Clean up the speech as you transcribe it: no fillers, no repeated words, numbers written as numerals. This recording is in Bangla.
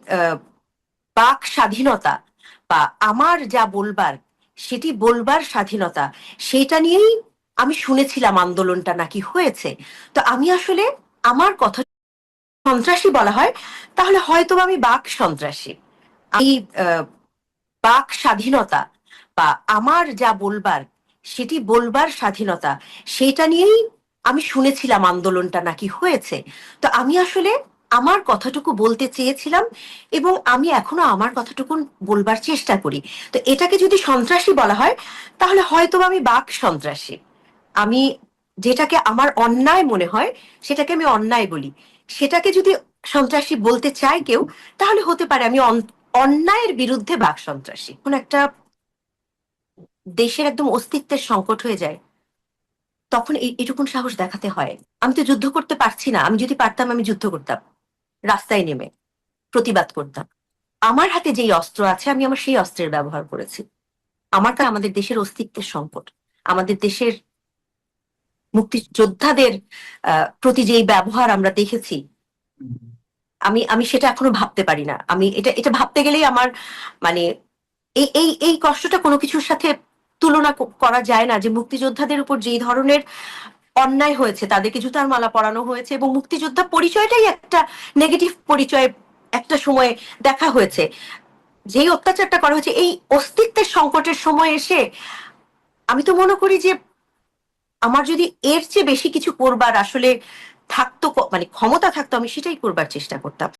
আহ, বাক স্বাধীনতা বা আমার যা বলবার সেটি বলবার স্বাধীনতা, সেটা নিয়েই আমি শুনেছিলাম আন্দোলনটা নাকি হয়েছে। তো আমি আসলে আমার কথা সন্ত্রাসী বলা হয়, তাহলে হয়তো আমি বাক সন্ত্রাসী। আমি আহ, বাক স্বাধীনতা বা আমার যা বলবার সেটি বলবার স্বাধীনতা, সেটা নিয়েই আমি শুনেছিলাম আন্দোলনটা নাকি হয়েছে। তো আমি আসলে আমার কথাটুকু বলতে চেয়েছিলাম, এবং আমি এখনো আমার কথাটুকু বলবার চেষ্টা করি। তো এটাকে যদি সন্ত্রাসী বলা হয়, তাহলে হয়তো আমি বাক সন্ত্রাসী। আমি যেটাকে আমার অন্যায় মনে হয় সেটাকে আমি অন্যায় বলি। সেটাকে যদি সন্ত্রাসী বলতে চায় কেউ, তাহলে হতে পারে আমি অন্যায়ের বিরুদ্ধে বাক সন্ত্রাসী। কোন একটা দেশের একদম অস্তিত্বের সংকট হয়ে যায়, তখন এটুকুন সাহস দেখাতে হয়। আমি তো যুদ্ধ করতে পারছি না, আমি যদি পারতাম আমি যুদ্ধ করতাম, রাস্তায় নেমে প্রতিবাদ করতাম। আমার হাতে যেই অস্ত্র আছে আমি আমার সেই অস্ত্রের ব্যবহার করেছি। আমার কাছে আমাদের দেশের অস্তিত্বের সংকট, আমাদের দেশের মুক্তিযোদ্ধাদের প্রতি যেই ব্যবহার আমরা দেখেছি, আমি আমি সেটা এখনো ভাবতে পারি না। আমি এটা এটা ভাবতে গেলেই আমার মানে এই এই এই কষ্টটা কোনো কিছুর সাথে তুলনা করা যায় না। যে মুক্তিযোদ্ধাদের উপর যেই ধরনের অন্যায় হয়েছে, তাদেরকে জুতার মালা পরানো হয়েছে, এবং মুক্তিযোদ্ধা পরিচয়টাই একটা নেগেটিভ পরিচয় একটা সময় দেখা হয়েছে। যেই অত্যাচারটা করা হয়েছে এই অস্তিত্বের সংকটের সময় এসে, আমি তো মনে করি যে আমার যদি এর চেয়ে বেশি কিছু করবার আসলে থাকতো, মানে ক্ষমতা থাকতো, আমি সেটাই করবার চেষ্টা করতাম।